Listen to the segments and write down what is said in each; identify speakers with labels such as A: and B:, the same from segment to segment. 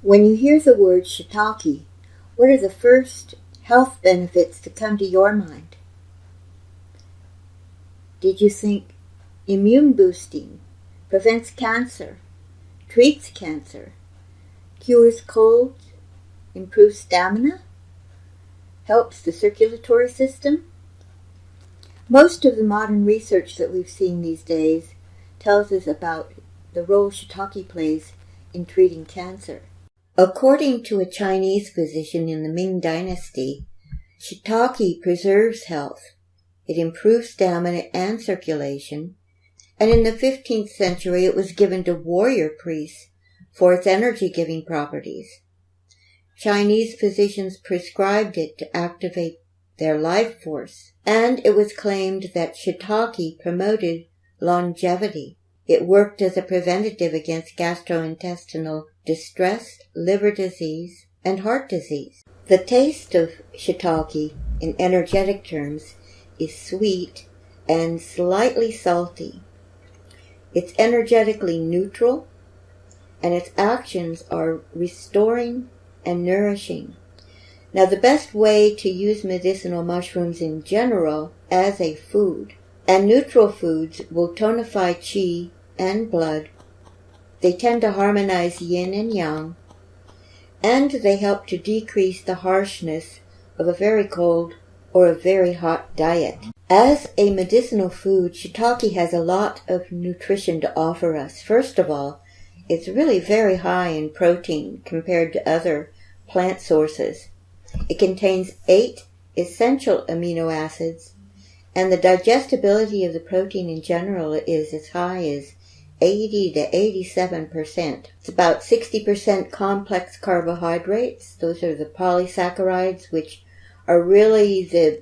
A: When you hear the word shiitake, what are the first health benefits that come to your mind? Did you think immune boosting, prevents cancer, treats cancer, cures colds, improves stamina, helps the circulatory system? Most of the modern research that we've seen these days tells us about the role shiitake plays in treating cancer. According to a Chinese physician in the Ming Dynasty, shiitake preserves health. It improves stamina and circulation, and in the 15th century it was given to warrior priests for its energy-giving properties. Chinese physicians prescribed it to activate their life force, and it was claimed that shiitake promoted longevity. It worked as a preventative against gastrointestinal distress, liver disease, and heart disease. The taste of shiitake, in energetic terms, is sweet and slightly salty. It's energetically neutral, and its actions are restoring and nourishing. Now, the best way to use medicinal mushrooms in general as a food, and neutral foods will tonify qi and blood. They tend to harmonize yin and yang, and they help to decrease the harshness of a very cold or a very hot diet. As a medicinal food, shiitake has a lot of nutrition to offer us. First of all, it's really very high in protein compared to other plant sources. It contains 8 essential amino acids, and the digestibility of the protein in general is as high as 80 to 87%. It's about 60% complex carbohydrates. Those are the polysaccharides, which are really the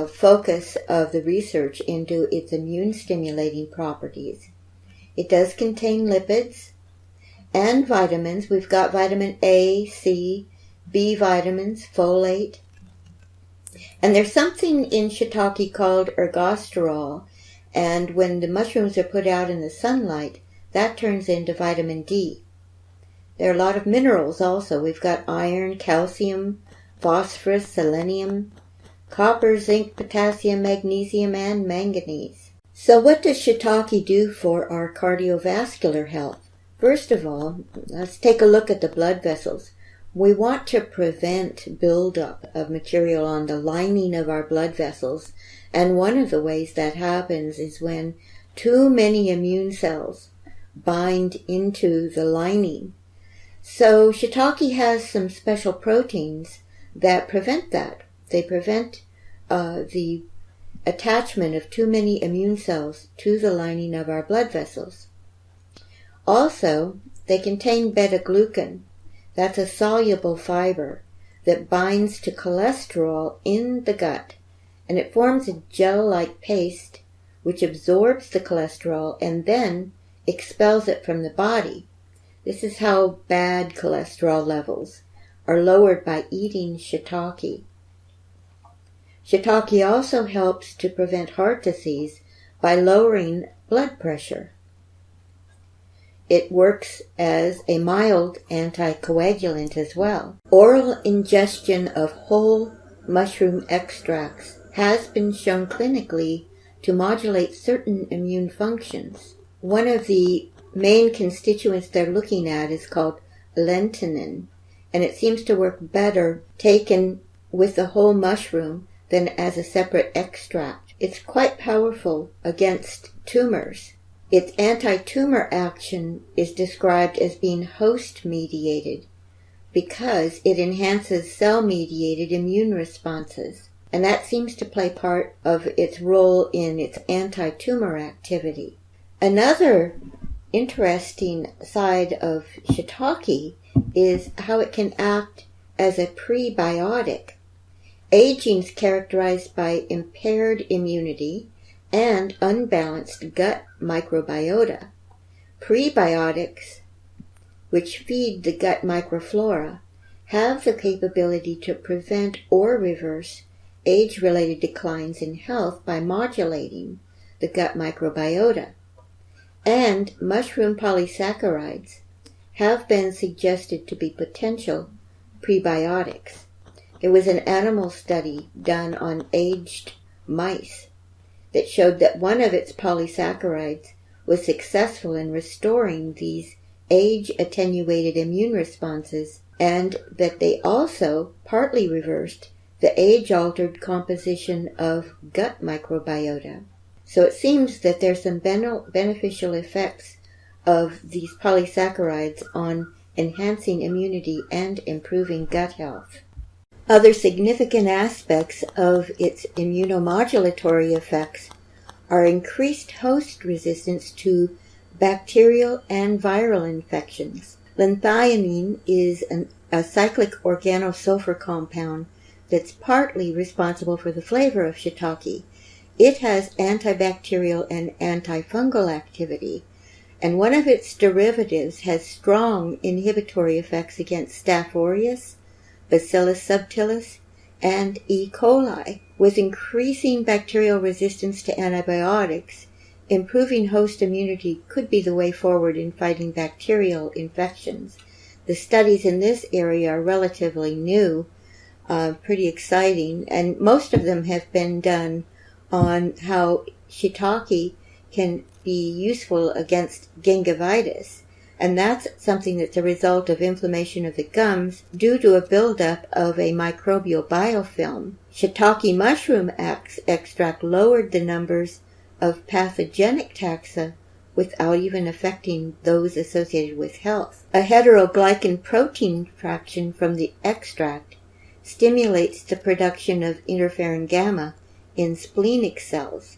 A: focus of the research into its immune-stimulating properties. It does contain lipids and vitamins. We've got vitamin A, C, B vitamins, folate. And there's something in shiitake called ergosterol, and when the mushrooms are put out in the sunlight, that turns into vitamin D. There are a lot of minerals also. We've got iron, calcium, phosphorus, selenium, copper, zinc, potassium, magnesium, and manganese. So what does shiitake do for our cardiovascular health? First of all, let's take a look at the blood vessels. We want to prevent buildup of material on the lining of our blood vessels, and one of the ways that happens is when too many immune cells bind into the lining. So shiitake has some special proteins that prevent that. They prevent the attachment of too many immune cells to the lining of our blood vessels. Also, they contain beta-glucan. That's a soluble fiber that binds to cholesterol in the gut, and it forms a gel-like paste which absorbs the cholesterol and then expels it from the body. This is how bad cholesterol levels are lowered by eating shiitake. Shiitake also helps to prevent heart disease by lowering blood pressure. It works as a mild anticoagulant as well. Oral ingestion of whole mushroom extracts has been shown clinically to modulate certain immune functions. One of the main constituents they're looking at is called lentinin, and it seems to work better taken with the whole mushroom than as a separate extract. It's quite powerful against tumors. Its anti-tumor action is described as being host-mediated because it enhances cell-mediated immune responses, and that seems to play part of its role in its anti-tumor activity. Another interesting side of shiitake is how it can act as a prebiotic. Aging is characterized by impaired immunity and unbalanced gut microbiota. Prebiotics, which feed the gut microflora, have the capability to prevent or reverse age-related declines in health by modulating the gut microbiota. And mushroom polysaccharides have been suggested to be potential prebiotics. There was an animal study done on aged mice that showed that one of its polysaccharides was successful in restoring these age-attenuated immune responses, and that they also partly reversed the age-altered composition of gut microbiota. So it seems that there's some beneficial effects of these polysaccharides on enhancing immunity and improving gut health. Other significant aspects of its immunomodulatory effects are increased host resistance to bacterial and viral infections. Lanthiamine is a cyclic organosulfur compound that's partly responsible for the flavor of shiitake. It has antibacterial and antifungal activity, and one of its derivatives has strong inhibitory effects against Staph aureus, Bacillus subtilis, and E. coli. With increasing bacterial resistance to antibiotics, improving host immunity could be the way forward in fighting bacterial infections. The studies in this area are relatively new, pretty exciting, and most of them have been done on how shiitake can be useful against gingivitis, and that's something that's a result of inflammation of the gums due to a buildup of a microbial biofilm. Shiitake mushroom extract lowered the numbers of pathogenic taxa without even affecting those associated with health. A heteroglycan protein fraction from the extract stimulates the production of interferon gamma in splenic cells.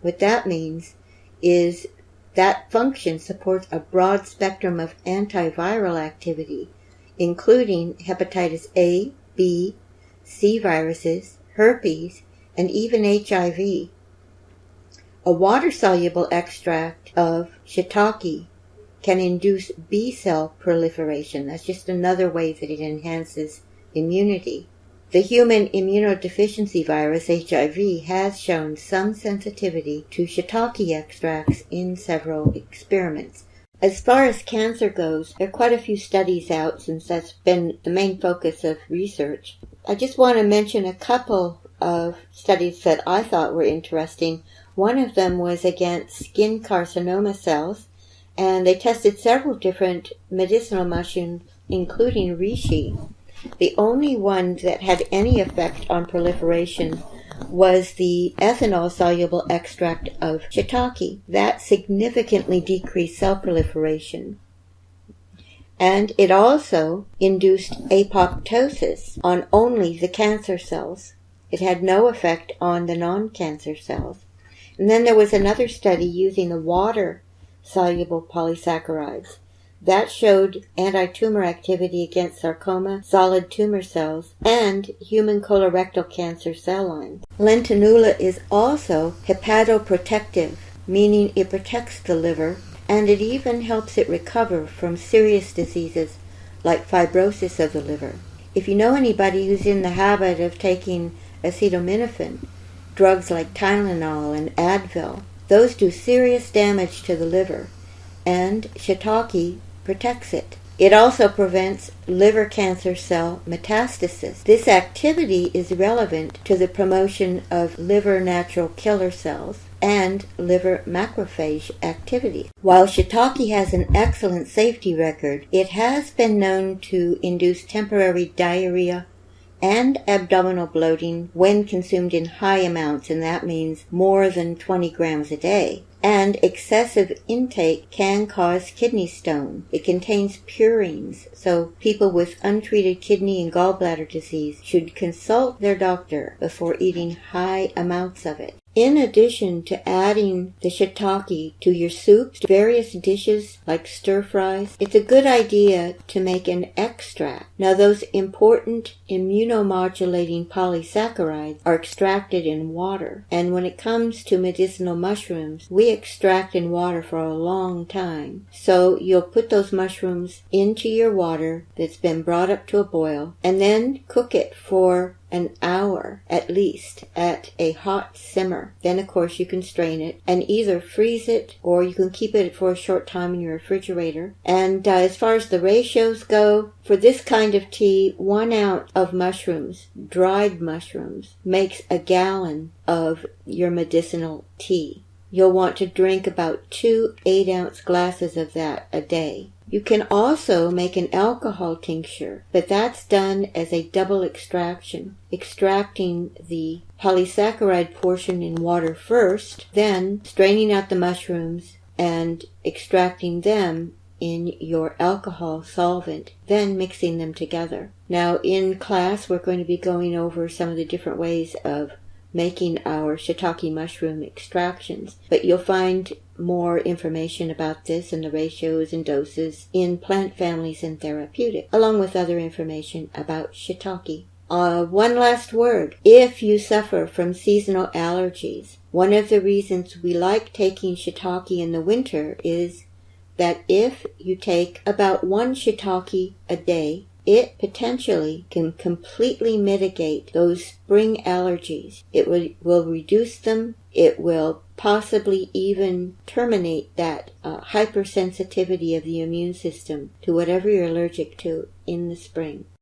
A: What that means is that function supports a broad spectrum of antiviral activity, including hepatitis A, B, C viruses, herpes, and even HIV. A water-soluble extract of shiitake can induce B-cell proliferation. That's just another way that it enhances immunity. The human immunodeficiency virus, HIV, has shown some sensitivity to shiitake extracts in several experiments. As far as cancer goes, there are quite a few studies out since that's been the main focus of research. I just want to mention a couple of studies that I thought were interesting. One of them was against skin carcinoma cells, and they tested several different medicinal mushrooms, including reishi. The only one that had any effect on proliferation was the ethanol-soluble extract of shiitake. That significantly decreased cell proliferation. And it also induced apoptosis on only the cancer cells. It had no effect on the non-cancer cells. And then there was another study using the water-soluble polysaccharides. That showed anti-tumor activity against sarcoma, solid tumor cells, and human colorectal cancer cell lines. Lentinula is also hepatoprotective, meaning it protects the liver, and it even helps it recover from serious diseases like fibrosis of the liver. If you know anybody who's in the habit of taking acetaminophen, drugs like Tylenol and Advil, those do serious damage to the liver, and shiitake protects it. It also prevents liver cancer cell metastasis. This activity is relevant to the promotion of liver natural killer cells and liver macrophage activity. While shiitake has an excellent safety record, it has been known to induce temporary diarrhea and abdominal bloating when consumed in high amounts, and that means more than 20 grams a day. And excessive intake can cause kidney stone. It contains purines, so people with untreated kidney and gallbladder disease should consult their doctor before eating high amounts of it. In addition to adding the shiitake to your soups, to various dishes like stir fries, it's a good idea to make an extract. Now those important immunomodulating polysaccharides are extracted in water, and when it comes to medicinal mushrooms, we extract in water for a long time. So you'll put those mushrooms into your water that's been brought up to a boil, and then cook it for an hour at least at a hot simmer. Then, of course, you can strain it and either freeze it or you can keep it for a short time in your refrigerator. And as far as the ratios go, for this kind of tea, 1 ounce of mushrooms, dried mushrooms, makes a gallon of your medicinal tea. You'll want to drink about 2 8-ounce glasses of that a day. You can also make an alcohol tincture, but that's done as a double extraction, extracting the polysaccharide portion in water first, then straining out the mushrooms and extracting them in your alcohol solvent, then mixing them together. Now, in class, we're going to be going over some of the different ways of making our shiitake mushroom extractions, but you'll find more information about this and the ratios and doses in Plant Families and Therapeutics, along with other information about shiitake. One last word. If you suffer from seasonal allergies, one of the reasons we like taking shiitake in the winter is that if you take about 1 shiitake a day, it potentially can completely mitigate those spring allergies. It will reduce them. It will possibly even terminate that hypersensitivity of the immune system to whatever you're allergic to in the spring.